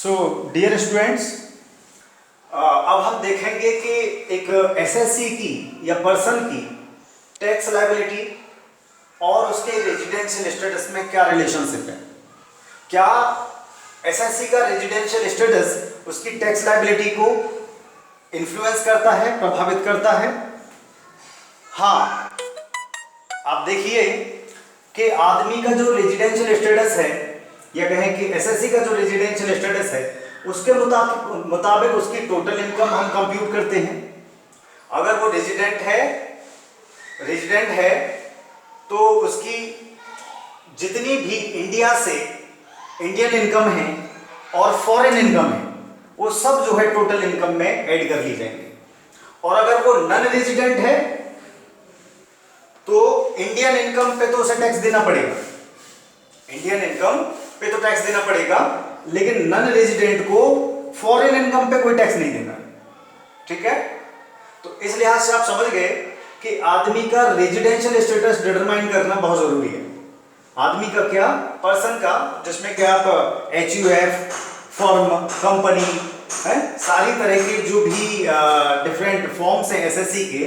So dear students, अब हम देखेंगे कि एक एसएससी की या पर्सन की टैक्स लायबिलिटी और उसके रेजिडेंशियल स्टेटस में क्या रिलेशनशिप है। क्या एसएससी का रेजिडेंशियल स्टेटस उसकी टैक्स लायबिलिटी को इन्फ्लुएंस करता है, प्रभावित करता है? हाँ, आप देखिए कि आदमी का जो रेजिडेंशियल स्टेटस है या कहें कि एसएससी का जो रेजिडेंशियल स्टेटस है उसके मुताबिक उसकी टोटल इनकम हम कंप्यूट करते हैं। अगर वो रेजिडेंट है तो उसकी जितनी भी इंडिया से इंडियन इनकम है और फॉरेन इनकम है वो सब जो है टोटल इनकम में ऐड कर ली जाएंगे। और अगर वो नॉन रेजिडेंट है तो इंडियन इनकम पे तो उसे टैक्स देना पड़ेगा, इंडियन इनकम पे तो टैक्स देना पड़ेगा, लेकिन नॉन रेजिडेंट को फॉरेन इनकम पे कोई टैक्स नहीं देना। ठीक है, तो इस लिहाज से आप समझ गए कि आदमी का रेजिडेंशियल स्टेटस डिटरमाइन करना बहुत जरूरी है। आदमी का क्या, पर्सन का, जिसमें क्या आप एचयूएफ, फर्म, कंपनी है, सारी तरह के जो भी डिफरेंट फॉर्म्स हैं एसएससी के,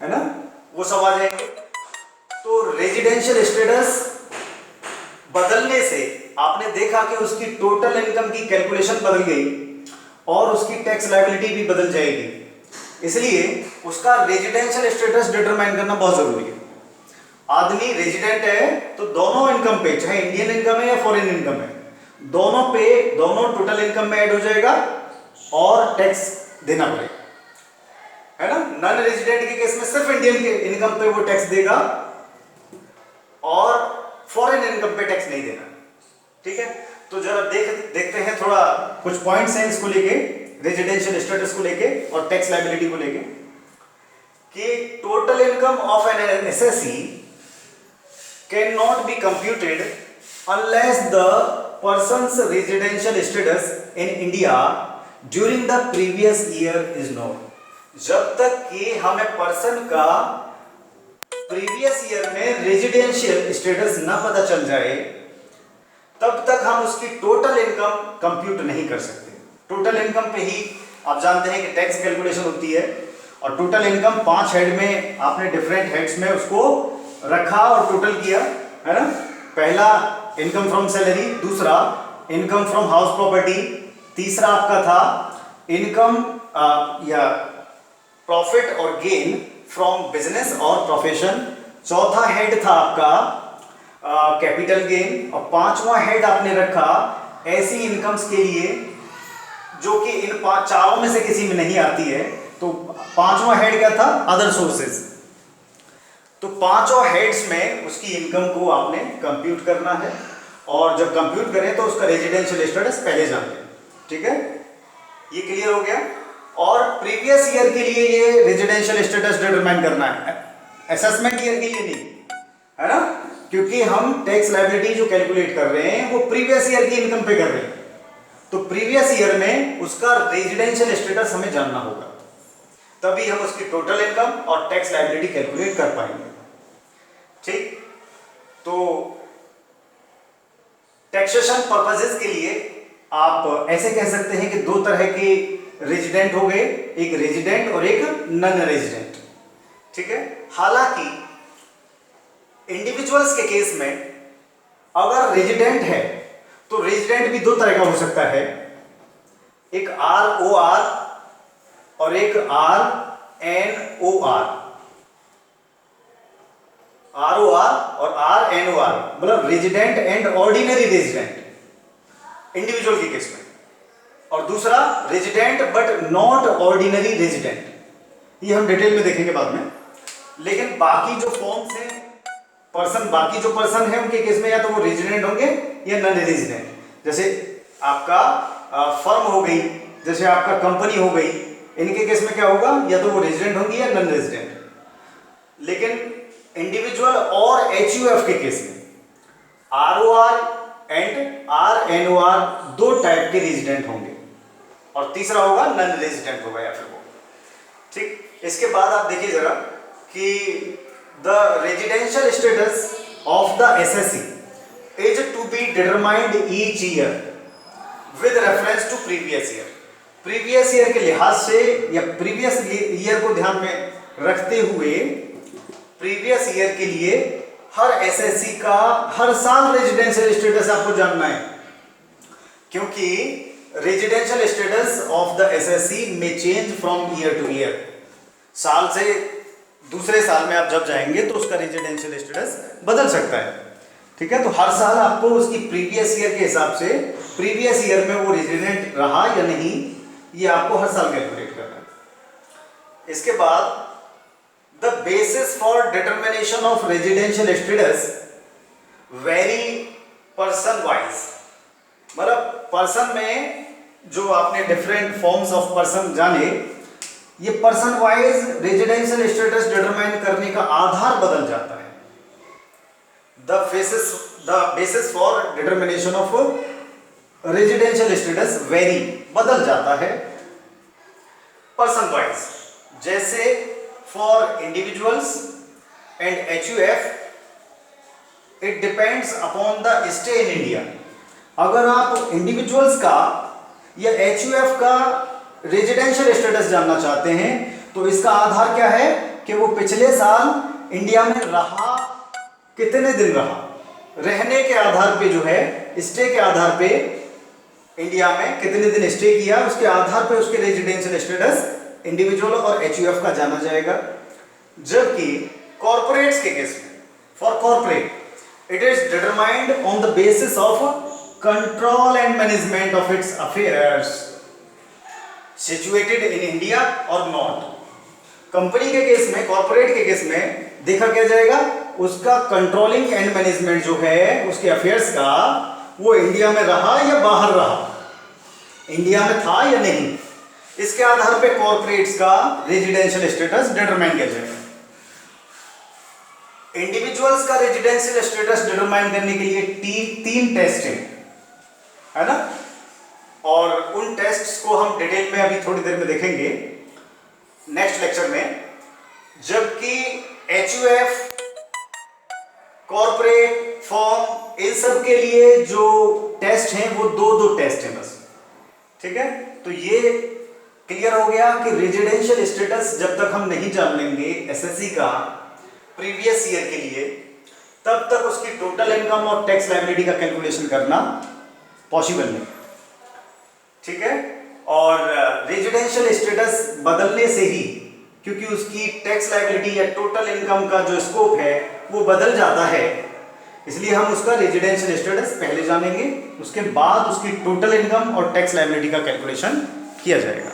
है ना, वो सब आ जाएंगे। तो रेजिडेंशियल स्टेटस बदलने से आपने देखा कि उसकी टोटल इनकम की कैलकुलेशन बदल गई और उसकी टैक्स लायबिलिटी भी बदल जाएगी। इसलिए उसका रेजिडेंशियल स्टेटस डिटरमाइन करना बहुत जरूरी है। आदमी रेजिडेंट है तो दोनों इनकम पे, चाहे इंडियन इनकम है या फॉरेन इनकम है, दोनों पे, दोनों टोटल इनकम में ऐड हो जाएगा और टैक्स देना पड़ेगा, है ना। नॉन रेजिडेंट के केस में सिर्फ इंडियन के इनकम पे वो टैक्स देगा और फॉरेन इनकम पे टैक्स नहीं देना। ठीक है, तो जरा देखते हैं, थोड़ा कुछ पॉइंट्स हैं इसको लेके, रेजिडेंशियल स्टेटस को लेके और टैक्स लायबिलिटी को लेके, कि total income of an SSC can not be computed unless the person's residential status in India during the previous year is known. जब तक कि हमें पर्सन का प्रीवियस ईयर में रेजिडेंशियल स्टेटस ना पता चल जाए तब तक हम उसकी टोटल इनकम कंप्यूट नहीं कर सकते। टोटल इनकम पे ही आप जानते हैं कि टैक्स कैलकुलेशन होती है, और टोटल इनकम 5 हेड में आपने डिफरेंट हेड्स में उसको रखा और टोटल किया, है ना। पहला इनकम फ्रॉम सैलरी, दूसरा इनकम फ्रॉम हाउस प्रॉपर्टी, तीसरा आपका था इनकम या प्रॉफिट और गेन फ्रॉम बिजनेस और प्रोफेशन, चौथा हेड था आपका कैपिटल गेन, और पांचवा हेड आपने रखा ऐसी इनकम्स के लिए जो कि इन चारों में से किसी में नहीं आती है। तो पांचवा हेड क्या था, अदर सोर्सेज। तो पांचों हेड्स में उसकी इनकम को आपने कंप्यूट करना है, और जब कंप्यूट करें तो उसका रेजिडेंशियल स्टेटस पहले जाने। ठीक है, ये क्लियर हो गया। और प्रीवियस ईयर के लिए ये रेजिडेंशियल स्टेटस डिटरमाइन करना है, असेसमेंट ईयर के लिए नहीं, है ना, क्योंकि हम टैक्स लायबिलिटी जो कैलकुलेट कर रहे हैं वो प्रीवियस ईयर की इनकम पे कर रहे हैं। तो प्रीवियस ईयर में उसका रेजिडेंशियल स्टेटस हमें जानना होगा, तभी हम उसकी टोटल इनकम और टैक्स लायबिलिटी कैलकुलेट कर पाएंगे। ठीक, तो टैक्सेशन पर्पसेस के लिए आप ऐसे कह सकते हैं कि दो तरह के रेजिडेंट हो गए, एक रेजिडेंट और एक नॉन रेजिडेंट। ठीक है, हालांकि इंडिविजुअल्स के केस में अगर रेजिडेंट है तो रेजिडेंट भी दो तरह का हो सकता है, एक ROR और एक RNOR। ROR और RNOR मतलब resident and ordinary resident individual के केस में, और दूसरा resident but not ordinary resident, ये हम डिटेल में देखेंगे बाद में। लेकिन बाकी जो फॉर्म्स हैं बाकी जो पर्सन है उनके केस में या तो वो रेजिडेंट होंगे या नॉन रेजिडेंट। जैसे आपका फर्म हो गई, जैसे आपका कंपनी हो गई, इनके केस में क्या होगा, या तो वो रेजिडेंट होंगी या नॉन रेजिडेंट। लेकिन इंडिविजुअल और एचयूएफ के केस में ROR एंड RNOR दो टाइप के रेजिडेंट होंगे, और तीसरा होगा नॉन रेजिडेंट होगा या फिर वो। ठीक, इसके बाद आप देखिए जरा कि the residential status of the SSC is to be determined each year with reference to previous year. Previous year के लिहाज से या प्रीवियस ईयर को ध्यान में रखते हुए प्रीवियस ईयर के लिए हर एसएससी का हर साल रेजिडेंशियल स्टेटस आपको जानना है, क्योंकि residential status of the SSC में change from year to year. साल से दूसरे साल में आप जब जाएंगे तो उसका रेजिडेंशियल स्टेटस बदल सकता है, ठीक है। तो हर साल आपको उसकी प्रीवियस ईयर के हिसाब से प्रीवियस ईयर में वो रेजिडेंट रहा या नहीं, ये आपको हर साल कैलकुलेट करना है। इसके बाद the basis for determination of residential status very person wise, मतलब पर्सन में जो आपने डिफरेंट फॉर्म्स ऑफ पर्सन जाने, ये person wise residential status determine करने का आधार बदल जाता है। The basis for determination of residential status very, बदल जाता है पर्सन वाइज। जैसे for individuals and HUF it depends upon the stay in India. अगर आप इंडिविजुअल्स का या HUF का रेजिडेंशियल स्टेटस जानना चाहते हैं तो इसका आधार क्या है कि वो पिछले साल इंडिया में रहा, कितने दिन रहा, रहने के आधार पे जो है, स्टे के आधार पे इंडिया में कितने दिन स्टे किया, उसके आधार पे उसके रेजिडेंशियल स्टेटस इंडिविजुअल और HUF का जाना जाएगा। जबकि कॉर्पोरेट्स के केस में, for corporate it is determined on the basis of control and management of its affairs situated in India और नॉट। कंपनी के केस में, कॉर्पोरेट के केस में देखा क्या जाएगा, उसका कंट्रोलिंग एंड मैनेजमेंट जो है उसके अफेयर्स का, वो इंडिया में रहा या बाहर रहा, इंडिया में था या नहीं, इसके आधार पे कॉर्पोरेट्स का रेजिडेंशियल स्टेटस डिटरमाइन किया जाएगा। इंडिविजुअल्स का रेजिडेंशियल स्टेटस डिटरमाइन करने के लिए तीन टेस्ट है ना, और उन टेस्ट्स को हम डिटेल में अभी थोड़ी देर में देखेंगे नेक्स्ट लेक्चर में। जबकि HUF, कॉर्पोरेट, फॉर्म, इन सब के लिए जो टेस्ट हैं वो दो टेस्ट हैं बस, ठीक है। तो ये क्लियर हो गया कि रेजिडेंशियल स्टेटस जब तक हम नहीं जान लेंगे एसएससी का प्रीवियस ईयर के लिए, तब तक उसकी टोटल इनकम और टैक्स लायबिलिटी का कैलकुलेशन करना पॉसिबल नहीं, ठीक है। और रेजिडेंशियल स्टेटस बदलने से ही, क्योंकि उसकी टैक्स लायबिलिटी या टोटल इनकम का जो स्कोप है वो बदल जाता है, इसलिए हम उसका रेजिडेंशियल स्टेटस पहले जानेंगे, उसके बाद उसकी टोटल इनकम और टैक्स लायबिलिटी का कैलकुलेशन किया जाएगा।